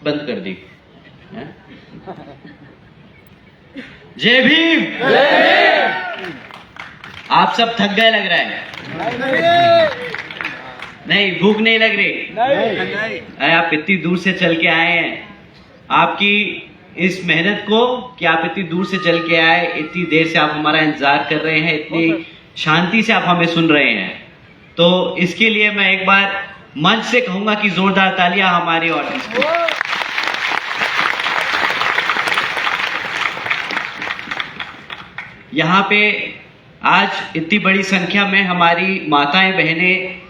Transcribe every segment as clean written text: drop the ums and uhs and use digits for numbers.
बंद कर दी। जय भीम। आप सब थक गए लग रहा है। नहीं, भूख नहीं लग रही? अरे आप इतनी दूर से चल के आए हैं, आपकी इस मेहनत को कि आप इतनी दूर से चल के आए, इतनी देर से आप हमारा इंतजार कर रहे हैं, इतनी शांति से आप हमें सुन रहे हैं, तो इसके लिए मैं एक बार मंच से कहूंगा कि जोरदार तालियां हमारे ऑडियंस को। यहाँ पे आज इतनी बड़ी संख्या में हमारी माताएं बहनें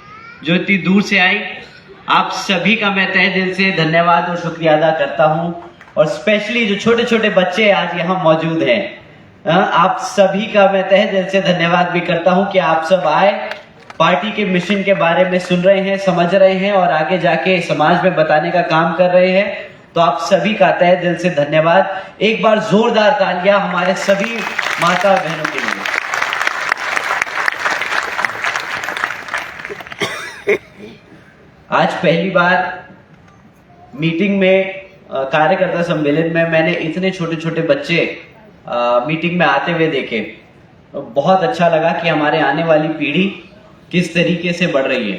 जो इतनी दूर से आई, आप सभी का मैं तहे दिल से धन्यवाद और शुक्रिया अदा करता हूं। और स्पेशली जो छोटे छोटे बच्चे आज यहाँ मौजूद हैं, आप सभी का मैं तहे दिल से धन्यवाद भी करता हूं कि आप सब आए, पार्टी के मिशन के बारे में सुन रहे हैं, समझ रहे हैं और आगे जाके समाज में बताने का काम कर रहे हैं। तो आप सभी का तहे दिल से धन्यवाद। एक बार जोरदार तालियां हमारे सभी माता बहनों के लिए। आज पहली बार मीटिंग में, कार्यकर्ता सम्मेलन में मैंने इतने छोटे छोटे बच्चे मीटिंग में आते हुए देखे। बहुत अच्छा लगा कि हमारे आने वाली पीढ़ी किस तरीके से बढ़ रही है।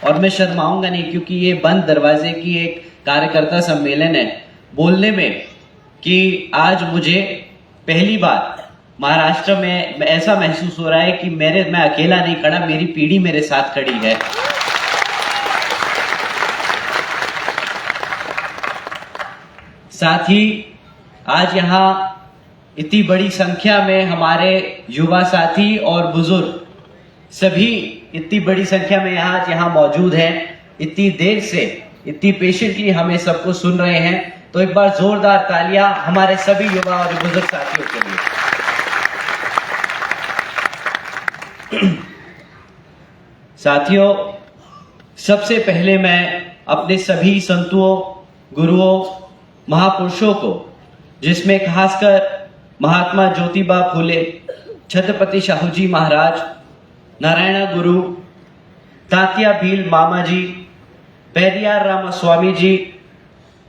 और मैं शर्माऊंगा नहीं, क्योंकि ये बंद दरवाजे की एक कार्यकर्ता सम्मेलन है, बोलने में कि आज मुझे पहली बार महाराष्ट्र में ऐसा महसूस हो रहा है कि मैं अकेला नहीं खड़ा, मेरी पीढ़ी मेरे साथ खड़ी है। साथ ही आज यहाँ इतनी बड़ी संख्या में हमारे युवा साथी और बुजुर्ग सभी इतनी बड़ी संख्या में यहाँ मौजूद हैं, इतनी देर से इतनी पेशेंटली हमें सबको सुन रहे हैं। तो एक बार जोरदार तालियां हमारे सभी युवा और बुजुर्ग साथियों के लिए। साथियों, सबसे पहले मैं अपने सभी संतों, गुरुओं, महापुरुषों को, जिसमें खासकर महात्मा ज्योतिबा फूले, छत्रपति शाहूजी महाराज, नारायण गुरु, तात्या भील मामा जी, पेरियार रामास्वामी जी,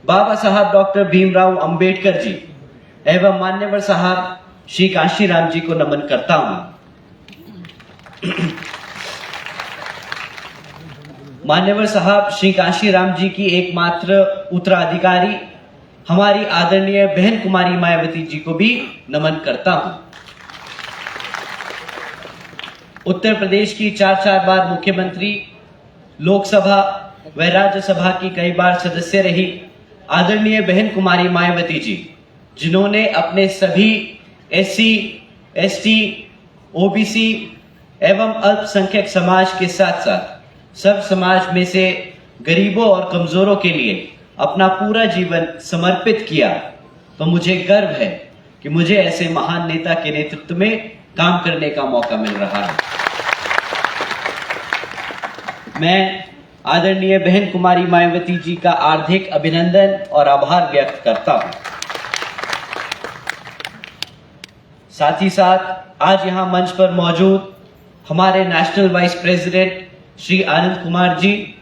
बाबा साहब डॉक्टर भीमराव अंबेडकर जी एवं मान्यवर साहब श्री कांशीराम जी को नमन करता हूं। मान्यवर साहब श्री कांशीराम जी की एकमात्र उत्तराधिकारी हमारी आदरणीय बहन कुमारी मायावती जी को भी नमन करता हूं। उत्तर प्रदेश की 4 बार मुख्यमंत्री, लोकसभा व राज्यसभा की कई बार सदस्य रही आदरणीय बहन कुमारी मायावती जी, जिन्होंने अपने सभी SC, ST, OBC एवं अल्पसंख्यक समाज के साथ साथ सब समाज में से गरीबों और कमजोरों के लिए अपना पूरा जीवन समर्पित किया। तो मुझे गर्व है कि मुझे ऐसे महान नेता के नेतृत्व में काम करने का मौका मिल रहा है। मैं आदरणीय बहन कुमारी मायावती जी का हार्दिक अभिनंदन और आभार व्यक्त करता हूं। साथ ही साथ आज यहां मंच पर मौजूद हमारे national vice president Shri Anand Kumar ji,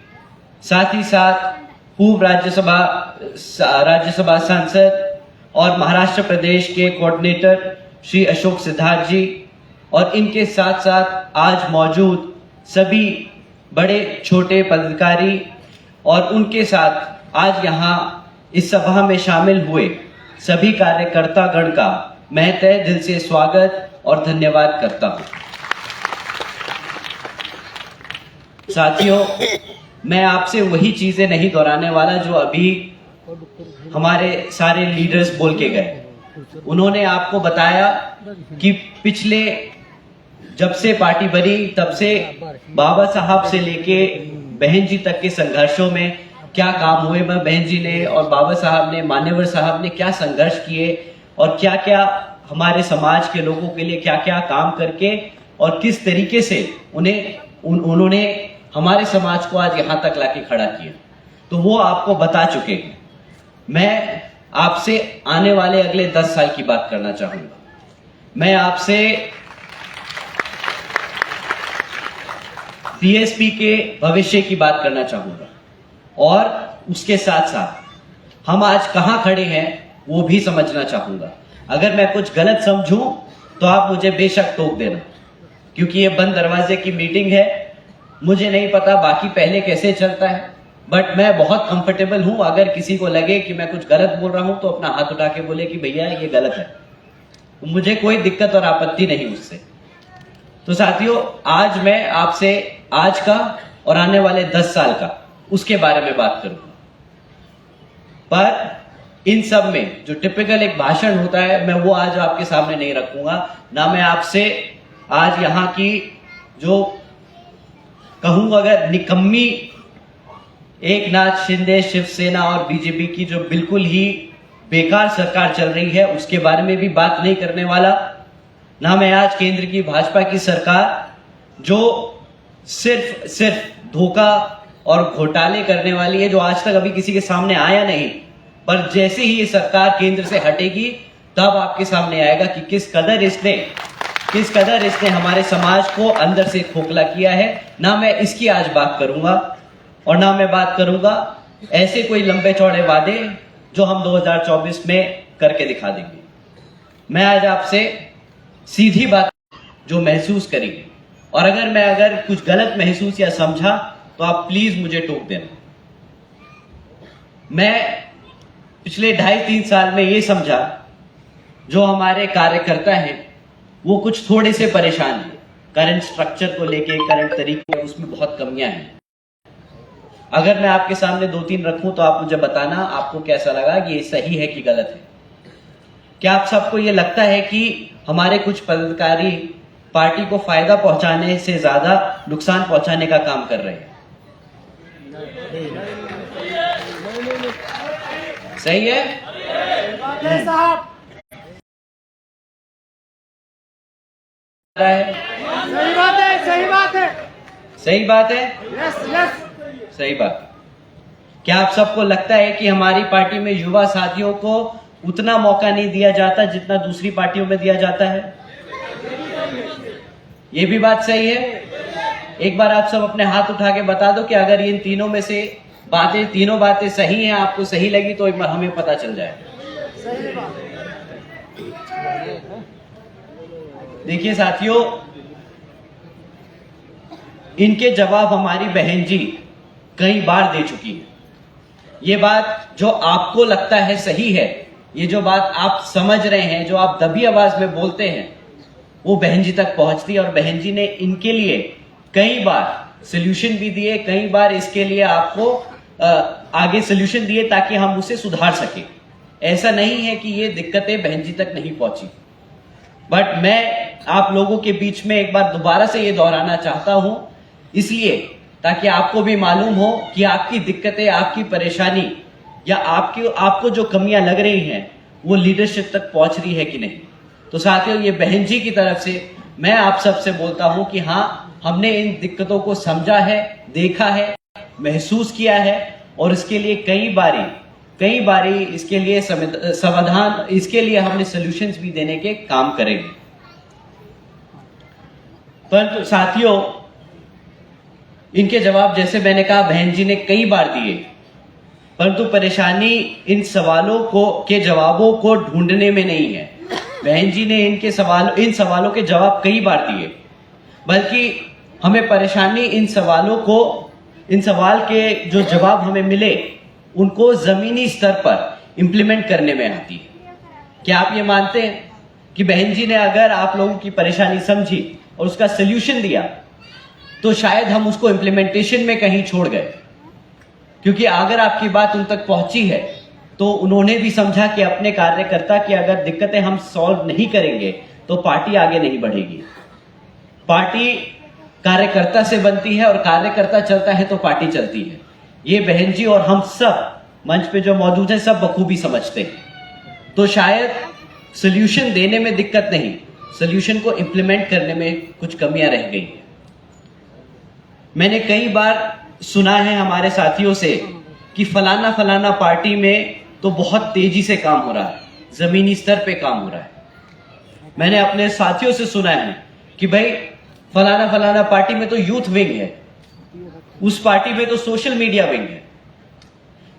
साथ ही साथ पूर्व राज्यसभा सांसद और महाराष्ट्र प्रदेश के कोऑर्डिनेटर श्री अशोक सिद्धार्थ जी, और इनके साथ साथ आज मौजूद सभी बड़े छोटे पदाधिकारी और उनके साथ आज यहाँ इस सभा में शामिल हुए सभी कार्यकर्ता गण का मैं तहे दिल से स्वागत और धन्यवाद करता हूँ। साथियों, मैं आपसे वही चीजें नहीं दोहराने वाला जो अभी हमारे सारे लीडर्स बोल के गए। उन्होंने आपको बताया कि पिछले जब से पार्टी बनी तब से बाबा साहब से लेके बहन जी तक के संघर्षों में क्या काम हुए, बहन जी ने और बाबा साहब ने, मान्यवर साहब ने क्या संघर्ष किए और क्या क्या हमारे समाज के लोगों के लिए क्या क्या काम करके और किस तरीके से उन्होंने हमारे समाज को आज यहाँ तक लाके खड़ा किया, तो वो आपको बता चुके हैं। मैं आपसे आने वाले अगले 10 साल की बात करना चाहूंगा। मैं आपसे टीएसपी के भविष्य की बात करना चाहूंगा और उसके साथ साथ हम आज कहां खड़े हैं वो भी समझना चाहूंगा। अगर मैं कुछ गलत समझूं तो आप मुझे बेशक टोक देना, क्योंकि ये बंद दरवाजे की मीटिंग है। मुझे नहीं पता बाकी पहले कैसे चलता है, बट मैं बहुत कंफर्टेबल हूं। अगर किसी को लगे कि मैं कुछ गलत बोल रहा हूं तो अपना हाथ उठा के बोले कि भैया ये गलत है, तो मुझे कोई दिक्कत और आपत्ति नहीं उससे। तो साथियों, आज मैं आपसे आज का और आने वाले 10 साल का उसके बारे में बात करूंगा। पर इन सब में जो टिपिकल एक भाषण होता है, मैं वो आज आपके सामने नहीं रखूंगा। ना मैं आपसे आज यहाँ की जो कहूंगा अगर निकम्मी एकनाथ शिंदे, शिवसेना और बीजेपी की जो बिल्कुल ही बेकार सरकार चल रही है उसके बारे में भी बात नहीं करने वाला। ना मैं आज केंद्र की भाजपा की सरकार जो सिर्फ धोखा और घोटाले करने वाली है, जो आज तक अभी किसी के सामने आया नहीं, पर जैसे ही ये सरकार केंद्र से हटेगी तब आपके सामने आएगा कि किस कदर इसने हमारे समाज को अंदर से खोखला किया है। ना मैं इसकी आज बात करूंगा और ना मैं बात करूंगा ऐसे कोई लंबे चौड़े वादे जो हम 2024 में करके दिखा देंगे। मैं आज आपसे सीधी बात जो महसूस करेंगे, और अगर कुछ गलत महसूस या समझा तो आप प्लीज मुझे टोक देना। मैं पिछले 2.5-3 साल में ये समझा जो हमारे कार्यकर्ता हैं वो कुछ थोड़े से परेशान हैं। करंट स्ट्रक्चर को लेके, करंट तरीके, उसमें बहुत कमियां हैं। अगर मैं आपके सामने 2-3 रखूं तो आप मुझे बताना आपको कैसा लगा कि ये सही है कि गलत है। क्या आप सबको ये लगता है कि हमारे कुछ पदाधिकारी पार्टी को फायदा पहुंचाने से ज्यादा नुकसान पहुंचाने का काम कर रहे हैं? सही है? सही बात है। सही बात। क्या आप सबको लगता है कि हमारी पार्टी में युवा साथियों को उतना मौका नहीं दिया जाता जितना दूसरी पार्टियों में दिया जाता है? ये भी बात सही है। एक बार आप सब अपने हाथ उठा के बता दो कि अगर इन तीनों में से तीनों बातें सही हैं, आपको सही लगी तो एक बार हमें पता चल जाए। देखिए साथियों, इनके जवाब हमारी बहन जी कई बार दे चुकी है। ये बात जो आपको लगता है सही है, ये जो बात आप समझ रहे हैं, जो आप दबी आवाज में बोलते हैं, वो बहन जी तक पहुंचती है। और बहन जी ने इनके लिए कई बार सोल्यूशन भी दिए, कई बार इसके लिए आपको आगे सोल्यूशन दिए ताकि हम उसे सुधार सके। ऐसा नहीं है कि ये दिक्कतें बहन जी तक नहीं पहुंची, बट मैं आप लोगों के बीच में एक बार दोबारा से ये दोहराना चाहता हूं, इसलिए ताकि आपको भी मालूम हो कि आपकी दिक्कतें, आपकी परेशानी या आपको जो कमियां लग रही हैं वो लीडरशिप तक पहुंच रही है कि नहीं। तो साथियों, ये बहन जी की तरफ से मैं आप सबसे बोलता हूं कि हाँ, हमने इन दिक्कतों को समझा है, देखा है, महसूस किया है और इसके लिए कई बारी इसके लिए समाधान, इसके लिए हमने सॉल्यूशंस भी देने के काम करेंगे। परंतु साथियों, इनके जवाब जैसे मैंने कहा बहन जी ने कई बार दिए, परंतु परेशानी इन सवालों के जवाबों को ढूंढने में नहीं है। बहन जी ने इन सवालों के जवाब कई बार दिए, बल्कि हमें परेशानी इन सवाल के जो जवाब हमें मिले उनको जमीनी स्तर पर इंप्लीमेंट करने में आती है। क्या आप ये मानते हैं कि बहन जी ने अगर आप लोगों की परेशानी समझी और उसका सोल्यूशन दिया तो शायद हम उसको इंप्लीमेंटेशन में कहीं छोड़ गए? क्योंकि अगर आपकी बात उन तक पहुंची है तो उन्होंने भी समझा कि अपने कार्यकर्ता की अगर दिक्कतें हम सॉल्व नहीं करेंगे तो पार्टी आगे नहीं बढ़ेगी। पार्टी कार्यकर्ता से बनती है और कार्यकर्ता चलता है तो पार्टी चलती है। ये बहन जी और हम सब मंच पे जो मौजूद हैं सब बखूबी समझते हैं। तो शायद सोल्यूशन देने में दिक्कत नहीं, सोल्यूशन को इंप्लीमेंट करने में कुछ कमियां रह गई हैं। मैंने कई बार सुना है हमारे साथियों से कि फलाना पार्टी में तो बहुत तेजी से काम हो रहा है, जमीनी स्तर पे काम हो रहा है। मैंने अपने साथियों से सुना है कि भाई फलाना पार्टी में तो यूथ विंग है, उस पार्टी में तो सोशल मीडिया विंग है।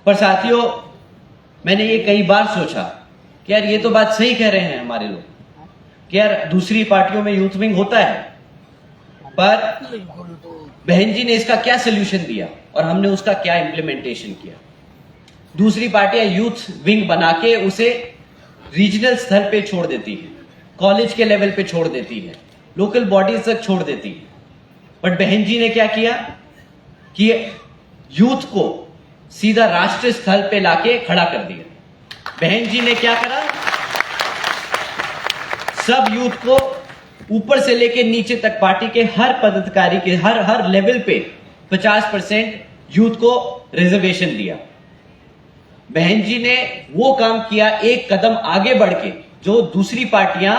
पर साथियों, मैंने ये कई बार सोचा कि यार ये तो बात सही कह रहे हैं हमारे लोग कि यार दूसरी पार्टियों में यूथ विंग होता है, पर बहन जी ने इसका क्या सोल्यूशन दिया और हमने उसका क्या इंप्लीमेंटेशन किया। दूसरी पार्टियां यूथ विंग बना के उसे रीजनल स्तर पे छोड़ देती है, कॉलेज के लेवल पे छोड़ देती है, लोकल बॉडीज तक छोड़ देती है। बट बहन जी ने क्या किया कि यूथ को सीधा राष्ट्रीय स्तर पे लाके खड़ा कर दिया। बहन जी ने क्या करा, सब यूथ को ऊपर से लेके नीचे तक पार्टी के हर पदाधिकारी के हर लेवल पे 50% यूथ को रिजर्वेशन दिया। बहन जी ने वो काम किया एक कदम आगे बढ़ के, जो दूसरी पार्टियां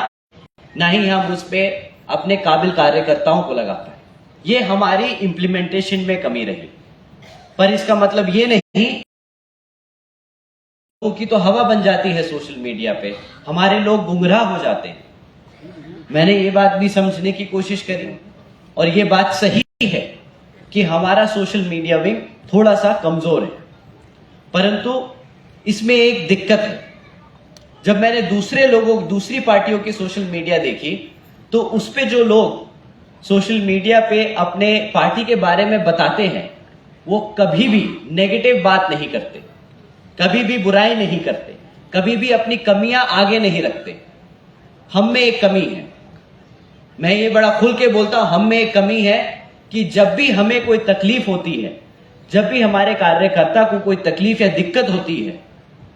नहीं हम उस पे अपने काबिल कार्यकर्ताओं को लगा पाए। ये हमारी इंप्लीमेंटेशन में कमी रही। पर इसका मतलब ये नहीं कि तो हवा बन जाती है सोशल मीडिया पे, हमारे लोग गुमराह हो जाते हैं। मैंने ये बात भी समझने की कोशिश करी और ये बात सही है कि हमारा सोशल मीडिया विंग थोड़ा सा कमजोर है। परंतु इसमें एक दिक्कत है, जब मैंने दूसरी पार्टियों की सोशल मीडिया देखी तो उस पे जो लोग सोशल मीडिया पे अपने पार्टी के बारे में बताते हैं वो कभी भी नेगेटिव बात नहीं करते, कभी भी बुराई नहीं करते, कभी भी अपनी कमियां आगे नहीं रखते। हम में एक कमी है, मैं ये बड़ा खुल के बोलता हूं, हम में एक कमी है कि जब भी हमें कोई तकलीफ होती है, जब भी हमारे कार्यकर्ता को कोई तकलीफ या दिक्कत होती है,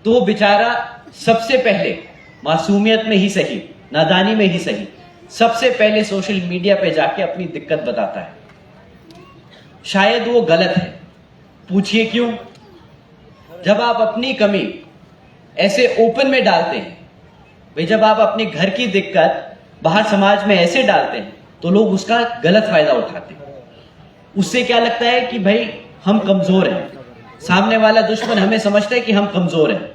तो वो बेचारा सबसे पहले मासूमियत में ही सही, नादानी में ही सही, सबसे पहले सोशल मीडिया पे जाके अपनी दिक्कत बताता है। शायद वो गलत है, पूछिए क्यों? जब आप अपनी कमी ऐसे ओपन में डालते हैं, भाई जब आप अपने घर की दिक्कत बाहर समाज में ऐसे डालते हैं तो लोग उसका गलत फायदा उठाते हैं। उससे क्या लगता है कि भाई हम कमजोर हैं, सामने वाला दुश्मन हमें समझता है कि हम कमजोर हैं,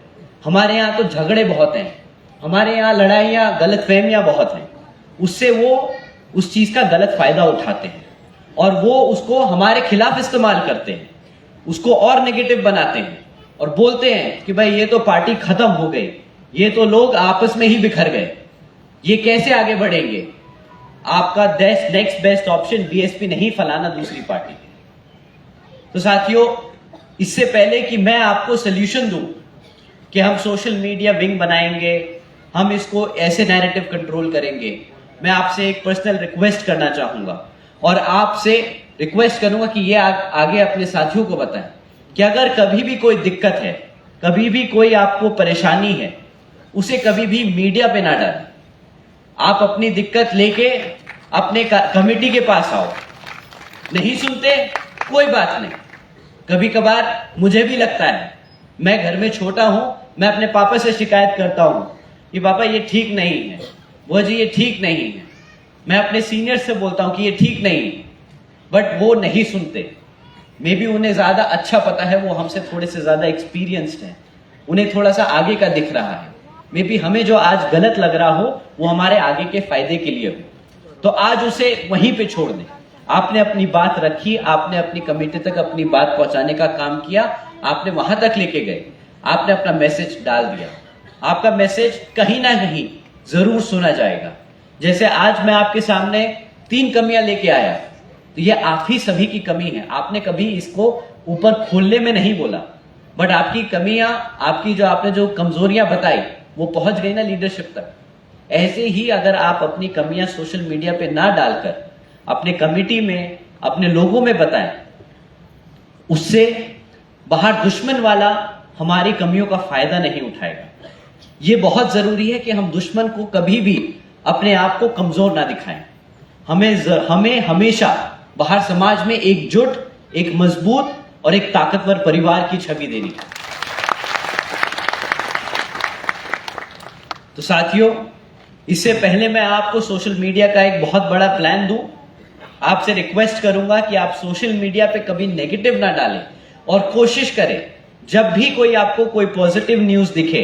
हमारे यहाँ तो झगड़े बहुत हैं, हमारे यहाँ लड़ाइयाँ गलतफहमियां बहुत हैं। उससे वो उस चीज का गलत फायदा उठाते हैं और वो उसको हमारे खिलाफ इस्तेमाल करते हैं, उसको और नेगेटिव बनाते हैं और बोलते हैं कि भाई ये तो पार्टी खत्म हो गई, ये तो लोग आपस में ही बिखर गए, ये कैसे आगे बढ़ेंगे, आपका नेक्स्ट बेस्ट ऑप्शन बीएसपी नहीं, फलाना दूसरी पार्टी। तो साथियों, इससे पहले कि मैं आपको सोल्यूशन दूं कि हम सोशल मीडिया विंग बनाएंगे, हम इसको ऐसे नैरेटिव कंट्रोल करेंगे, मैं आपसे एक पर्सनल रिक्वेस्ट करना चाहूंगा और आपसे रिक्वेस्ट करूंगा कि ये आगे अपने साथियों को बताएं कि अगर कभी भी कोई दिक्कत है, कभी भी कोई आपको परेशानी है, उसे कभी भी मीडिया पे ना डालें। आप अपनी दिक्कत लेके अपने कमेटी के पास आओ। नहीं सुनते कोई बात नहीं, कभी कभार मुझे भी लगता है, मैं घर में छोटा हूं, मैं अपने पापा से शिकायत करता हूं कि पापा ये ठीक नहीं है, वो जी ये ठीक नहीं है। मैं अपने सीनियर से बोलता हूं कि ये ठीक नहीं है, बट वो नहीं सुनते। मे बी उन्हें ज्यादा अच्छा पता है, वो हमसे थोड़े से ज्यादा एक्सपीरियंस्ड हैं, उन्हें थोड़ा सा आगे का दिख रहा है। मे बी हमें जो आज गलत लग रहा हो वो हमारे आगे के फायदे के लिए हो, तो आज उसे वहीं पे छोड़ दें। आपने अपनी बात रखी, आपने अपनी कमेटी तक अपनी बात पहुंचाने का काम किया, आपने वहां तक लेके गए, आपने अपना मैसेज डाल दिया, आपका मैसेज कहीं ना कहीं जरूर सुना जाएगा। जैसे आज मैं आपके सामने 3 कमियां लेके आया, तो ये आप ही सभी की कमी है। आपने कभी इसको ऊपर खोलने में नहीं बोला, बट आपकी कमियां, आपकी जो आपने जो कमजोरियां बताई वो पहुंच गई ना लीडरशिप तक। ऐसे ही अगर आप अपनी कमियां सोशल मीडिया पे ना डालकर अपने कमेटी में, अपने लोगों में बताएं, उससे बाहर दुश्मन वाला हमारी कमियों का फायदा नहीं उठाएगा। ये बहुत जरूरी है कि हम दुश्मन को कभी भी अपने आप को कमजोर ना दिखाएं। हमें हमेशा बाहर समाज में एकजुट, एक मजबूत और एक ताकतवर परिवार की छवि देनी है। तो साथियों, इससे पहले मैं आपको सोशल मीडिया का एक बहुत बड़ा प्लान दूं, आपसे रिक्वेस्ट करूंगा कि आप सोशल मीडिया पे कभी नेगेटिव ना डालें और कोशिश करें जब भी कोई आपको कोई पॉजिटिव न्यूज दिखे,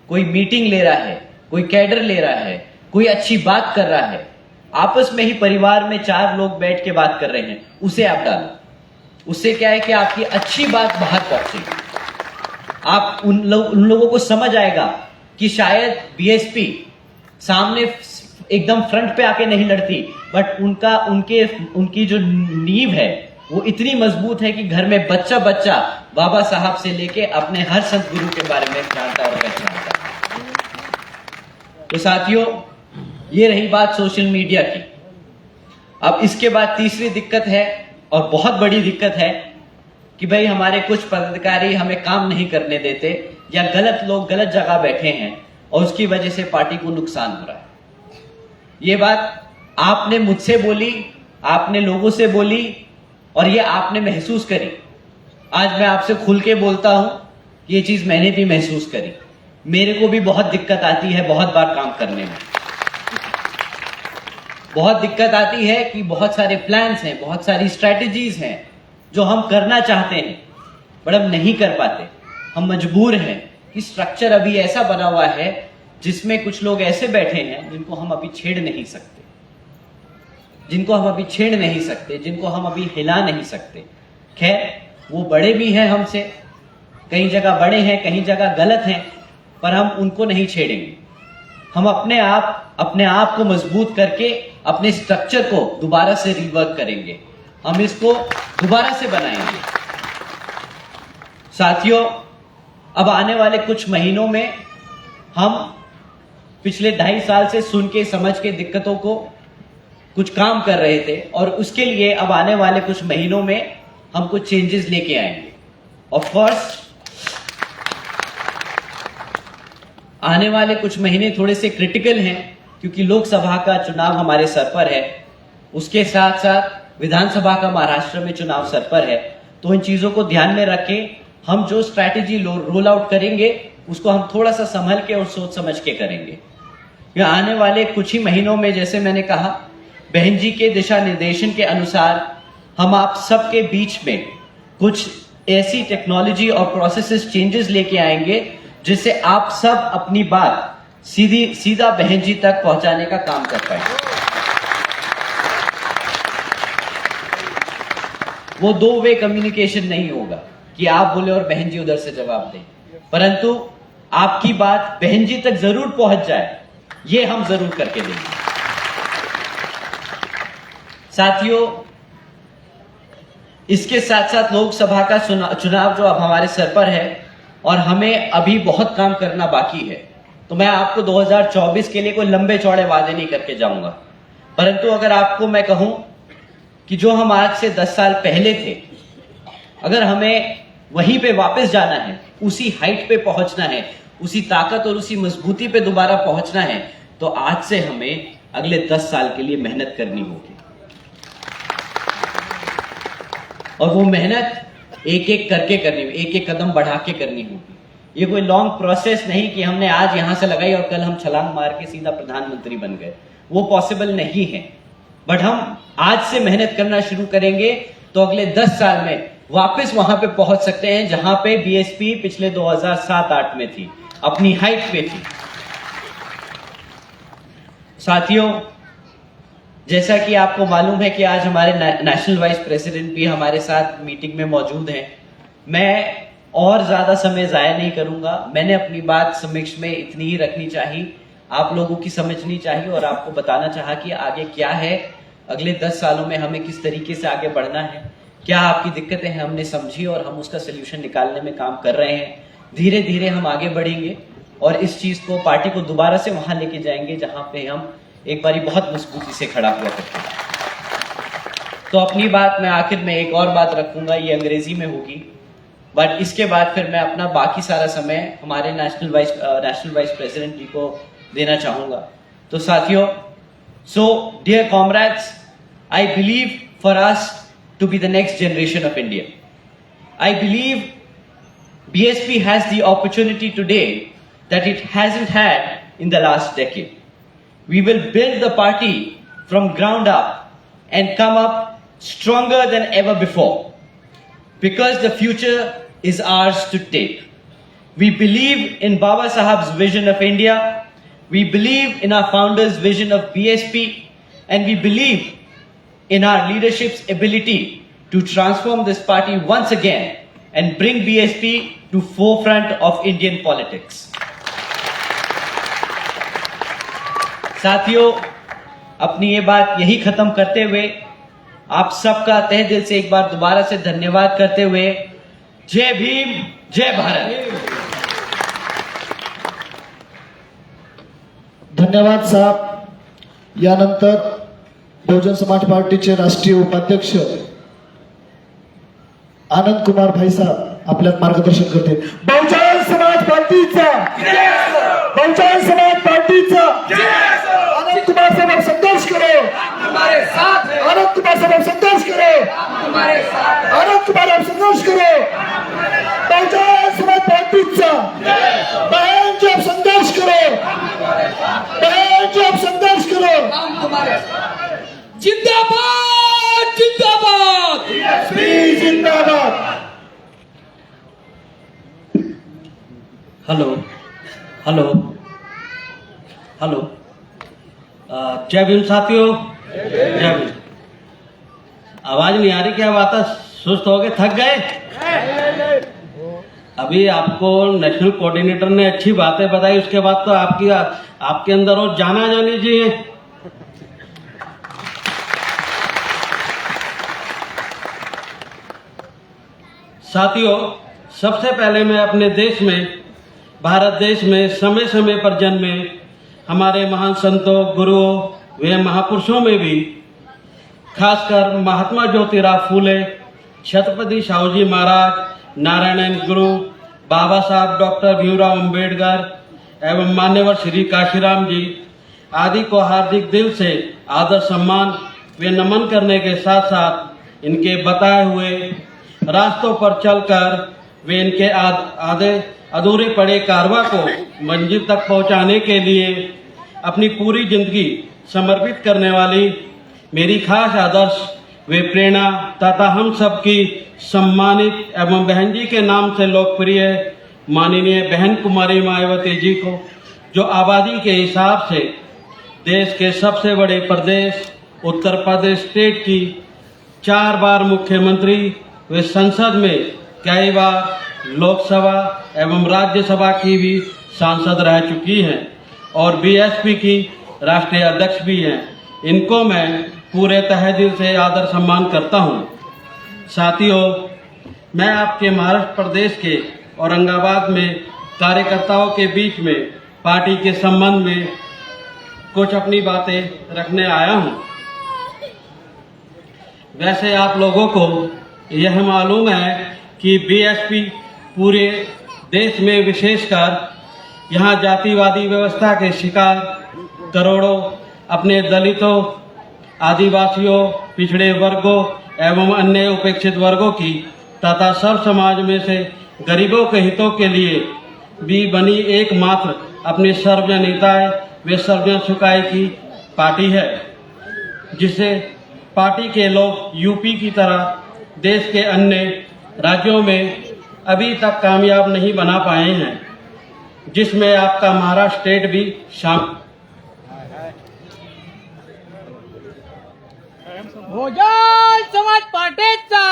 कोई मीटिंग ले रहा है, कोई कैडर ले रहा है, कोई अच्छी बात कर रहा है, आपस में ही परिवार में 4 लोग बैठ के बात कर रहे हैं, उसे आप डालो। उससे क्या है कि आपकी अच्छी बात बाहर पहुंचेगी, आप उन लोगों को समझ आएगा कि शायद बीएसपी सामने एकदम फ्रंट पे आके नहीं लड़ती, बट उनकी जो नींव है वो इतनी मजबूत है कि घर में बच्चा बच्चा बाबा साहब से लेके अपने हर संत गुरु के बारे में जानता और पहचानता है। तो साथियों, ये रही बात सोशल मीडिया की। अब इसके बाद तीसरी दिक्कत है, और बहुत बड़ी दिक्कत है, कि भाई हमारे कुछ पदाधिकारी हमें काम नहीं करने देते, या गलत लोग गलत जगह बैठे हैं और उसकी वजह से पार्टी को नुकसान हो रहा है। ये बात आपने मुझसे बोली, आपने लोगों से बोली, और ये आपने महसूस करी। आज मैं आपसे खुल के बोलता हूं, ये चीज मैंने भी महसूस करी। मेरे को भी बहुत दिक्कत आती है बहुत बार काम करने में। बहुत दिक्कत आती है कि बहुत सारे प्लान्स हैं, बहुत सारी स्ट्रैटेजीज हैं जो हम करना चाहते हैं, बट हम नहीं कर पाते। हम मजबूर हैं कि स्ट्रक्चर अभी ऐसा बना हुआ है जिसमें कुछ लोग ऐसे बैठे हैं जिनको हम अभी छेड़ नहीं सकते, जिनको हम अभी हिला नहीं सकते। खैर, वो बड़े भी हैं हमसे, कई जगह बड़े हैं, कहीं जगह गलत हैं, पर हम उनको नहीं छेड़ेंगे। हम अपने आप को मजबूत करके अपने स्ट्रक्चर को दोबारा से रिवर्क करेंगे, हम इसको दोबारा से बनाएंगे। साथियों, अब आने वाले कुछ महीनों में हम पिछले 2.5 साल से सुन के समझ के दिक्कतों को कुछ काम कर रहे थे, और उसके लिए अब आने वाले कुछ महीनों में हम कुछ चेंजेस लेके आएंगे। ऑफ कोर्स आने वाले कुछ महीने थोड़े से क्रिटिकल हैं, क्योंकि लोकसभा का चुनाव हमारे सर पर है, उसके साथ साथ विधानसभा का महाराष्ट्र में चुनाव सर पर है। तो इन चीजों को ध्यान में रख के हम जो स्ट्रैटेजी रोल आउट करेंगे उसको हम थोड़ा सा संभल के और सोच समझ के करेंगे। या आने वाले कुछ ही महीनों में, जैसे मैंने कहा, बहन जी के दिशा निर्देशन के अनुसार हम आप सबके बीच में कुछ ऐसी टेक्नोलॉजी और प्रोसेसेस चेंजेस लेके आएंगे जिससे आप सब अपनी बात सीधा बहन जी तक पहुंचाने का काम कर पाएंगे। वो 2 वे कम्युनिकेशन नहीं होगा कि आप बोले और बहन जी उधर से जवाब दें, परंतु आपकी बात बहन जी तक जरूर पहुंच जाए, ये हम जरूर करके देंगे। साथियों, इसके साथ साथ लोकसभा का चुनाव जो अब हमारे सर पर है और हमें अभी बहुत काम करना बाकी है, तो मैं आपको 2024 के लिए कोई लंबे चौड़े वादे नहीं करके जाऊंगा, परंतु अगर आपको मैं कहूं कि जो हम आज से 10 साल पहले थे, अगर हमें वहीं पे वापस जाना है, उसी हाइट पे पहुंचना है, उसी ताकत और उसी मजबूती पे दोबारा पहुंचना है, तो आज से हमें अगले 10 साल के लिए मेहनत करनी होगी। और वो मेहनत एक एक करके करनी होगी, एक एक कदम बढ़ा के करनी होगी। ये कोई लॉन्ग प्रोसेस नहीं कि हमने आज यहां से लगाई और कल हम छलांग मार के सीधा प्रधानमंत्री बन गए, वो पॉसिबल नहीं है। बट हम आज से मेहनत करना शुरू करेंगे तो अगले 10 साल में वापस वहां पे पहुंच सकते हैं जहां पे बीएसपी पिछले 2007-8 में थी, अपनी हाइट पे थी। साथियों, जैसा कि आपको मालूम है कि आज हमारे नेशनल वाइस प्रेसिडेंट भी हमारे साथ मीटिंग में मौजूद हैं। मैं और ज्यादा समय जाया नहीं करूंगा, मैंने अपनी बात समक्ष में इतनी ही रखनी चाहिए, आप लोगों की समझनी चाहिए और आपको बताना चाहा कि आगे क्या है, अगले 10 सालों में हमें किस तरीके से आगे बढ़ना है, क्या आपकी दिक्कतें हैं हमने समझी और हम उसका सोल्यूशन निकालने में काम कर रहे हैं। धीरे धीरे हम आगे बढ़ेंगे और इस चीज को, पार्टी को दोबारा से वहां लेके जाएंगे जहां पे हम एक बारी बहुत मजबूती से खड़ा हुआ करते हैं। तो अपनी बात मैं आखिर में एक और बात रखूंगा, ये अंग्रेजी में होगी, बट इसके बाद फिर मैं अपना बाकी सारा समय हमारे नेशनल वाइस प्रेसिडेंट जी को देना चाहूंगा। तो साथियों, so dear comrades, I believe for us to be the next generation of India. I believe BSP has the opportunity today that it hasn't had in the last decade. We will build the party from ground up and come up stronger than ever before, because the future is ours to take. We believe in Baba Saheb's vision of India. We believe in our founder's vision of BSP, and we believe in our leadership's ability to transform this party once again and bring BSP to forefront of Indian politics. साथियों, अपनी ये बात यही खत्म करते हुए आप सबका तहे दिल से एक बार दोबारा से धन्यवाद करते हुए जय भीम, जय भारत. धन्यवाद साहेब. यानंतर बहुजन समाज पार्टीचे राष्ट्रीय उपाध्यक्ष आनंद कुमार भाई साहब आपल्या मार्गदर्शन करते. बहुजन समाज पार्टीचा बहुजन समाज पार्टीचा आनंद कुमार साहब संघर्ष करो. आनंद कुमार साहब संघर्ष करो. आनंद कुमार आप संघर्ष करो. बहुजन समाज पार्टीचा बहन जब संघर्ष करो. बहन जब संघर्ष करो. जिंदाबाद जिंदाबाद जिंदाबाद. Hello hello hello. जय भीम साथियों, जय भीम. आवाज नहीं आ रही, क्या बात है? सुस्त हो गए, थक गए? अभी आपको नेशनल कोऑर्डिनेटर ने अच्छी बातें बताई, उसके बाद तो आपके अंदर और जाना जानी चाहिए. साथियों, सबसे पहले मैं अपने देश में, भारत देश में समय समय पर जन्मे हमारे महान संतों, गुरुओं व महापुरुषों में भी खासकर महात्मा ज्योतिराव फूले, छत्रपति शाहूजी महाराज, नारायण गुरु, बाबा साहब डॉक्टर भीमराव अंबेडकर एवं मान्यवर श्री काशीराम जी आदि को हार्दिक दिल से आदर सम्मान व नमन करने के साथ साथ इनके बताए हुए रास्तों पर चलकर वे इनके आधे अधूरे पड़े कारवा को मंजिल तक पहुंचाने के लिए अपनी पूरी जिंदगी समर्पित करने वाली मेरी खास आदर्श वे प्रेरणा तथा हम सबकी सम्मानित एवं बहन जी के नाम से लोकप्रिय माननीय बहन कुमारी मायावती जी को, जो आबादी के हिसाब से देश के सबसे बड़े प्रदेश उत्तर प्रदेश स्टेट की 4 बार मुख्यमंत्री वे संसद में कई बार लोकसभा एवं राज्यसभा की भी सांसद रह चुकी हैं और बीएसपी की राष्ट्रीय अध्यक्ष भी हैं. इनको मैं पूरे तहे दिल से आदर सम्मान करता हूं. साथियों, मैं आपके महाराष्ट्र प्रदेश के औरंगाबाद में कार्यकर्ताओं के बीच में पार्टी के संबंध में कुछ अपनी बातें रखने आया हूं. वैसे आप लोगों को यह मालूम है कि बीएसपी पूरे देश में विशेषकर यहाँ जातिवादी व्यवस्था के शिकार करोड़ों अपने दलितों, आदिवासियों, पिछड़े वर्गों एवं अन्य उपेक्षित वर्गों की तथा सर्व समाज में से गरीबों के हितों के लिए भी बनी एकमात्र अपनी सर्वजन हिताय व सर्वजन सुखाय की पार्टी है, जिसे पार्टी के लोग यूपी की तरह देश के अन्य राज्यों में अभी तक कामयाब नहीं बना पाए हैं, जिसमें आपका महाराष्ट्र स्टेट भी शामिल. बहुजन समाज पार्टीचा